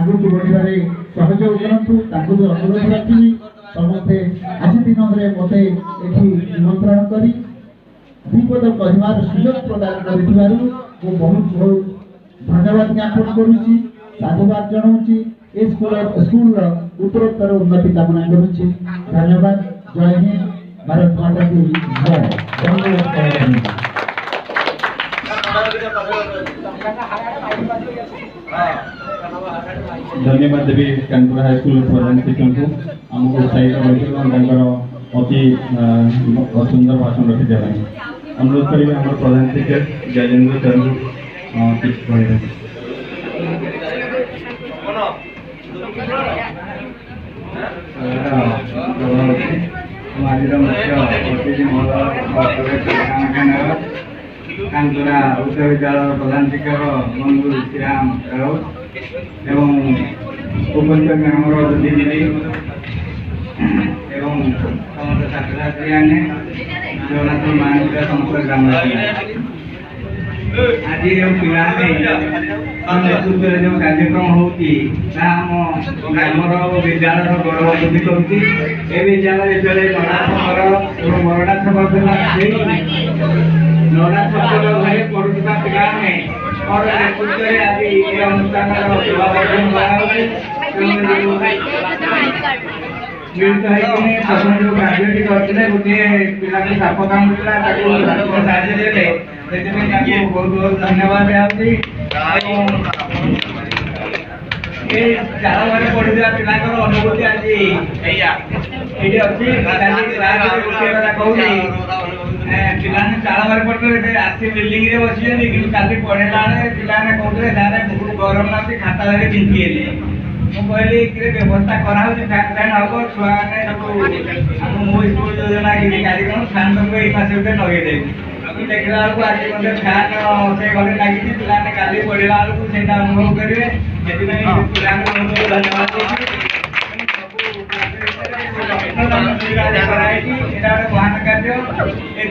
आगू बढ़े सहयोग करूँ अनुरोध रखी समस्ते आज दिन में मत निमंत्रण कर विपद कहबार सुजोग प्रदान कर बहुत बहुत धन्यवाद ज्ञापन करुच्ची साधुवाद जनाऊँगी ए स्कूल उत्तरोत्तर उन्नति कामना करुच्ची। धन्यवाद। जय हिंद। भारत माता की जय। धन्यवाद देवी कानपुर हाई स्कूल प्रधान शिक्षक को आमको उत्साहित अति सुंदर भाषण रखी अनुरोध करेंगे हमारे प्रधान शिक्षक जयेंद्र सर कानपुरा उच्च विद्यालय प्रधान शिक्षक मंगुल श्रीराम राउत एवं उपस्थित आमर दीदी एवं समस्त छात्र छात्री मैंने जगन्नाथ महानगर समस्त ग्रामवासी आज जो पिलाने नेतृत्व जो कार्यक्रम होती ग्रामर विद्यालय गौरव वृद्धि करुच्ची ए विद्यालय जो नराछकर और बरडा छक नराछकर घरे पढ़ुवा पिलाने और नेतृत्व आज ये अनुष्ठान मिलित होकर प्रथम जो ग्राजुएट करते गोटे पिला साप कामुला साहय देते बहुत बहुत धन्यवाद चाल घरे पढ़ुवा पिला अनुभूति आज ये अच्छी कहूँ पिलाने चाल घरे पढ़ते आसी बिल्डिंग रे बसी कि काली पढ़ेला पिलाने कहते सारे बहुत गरम लागे खाता धरी चिंती कहली व्यवस्था कराऊँ फैन हम छुआ मो स्कूल योजना कार्यक्रम फैन सब ये मास लगे देखला आज फैन से घरे लगी पिलाने काली पढ़ला से अनुभव करेंगे पिला बहुत धन्यवाद महान कार्य ये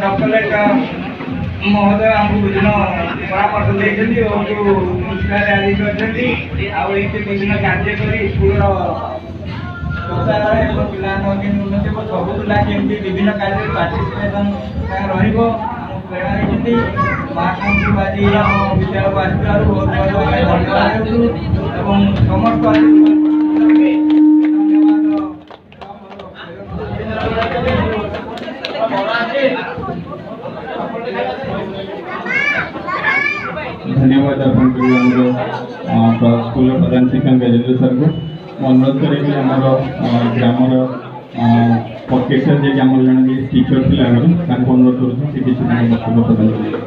चॉकलेट महोदय आमको विभिन्न परामर्श देते और जो मुन्सिपाल कर विभिन्न कार्य कर स्कूल पिला उन्नति सब पिला केमती विभिन्न कार्य पार्टिसिपेसन प्रेरणा महात्मा आज विद्यालय को आसबार बहुत बहुत धन्यवाद और समस्त धन्यवाद अर्पण कर स्कूल प्रधान शिक्षक गजेंद्र सर को अनुरोध करेंगे आमर ग्रामर पकेसर जे आम जन टीचर थे अनुरोध कर वक्तव्य प्रदान करेंगे।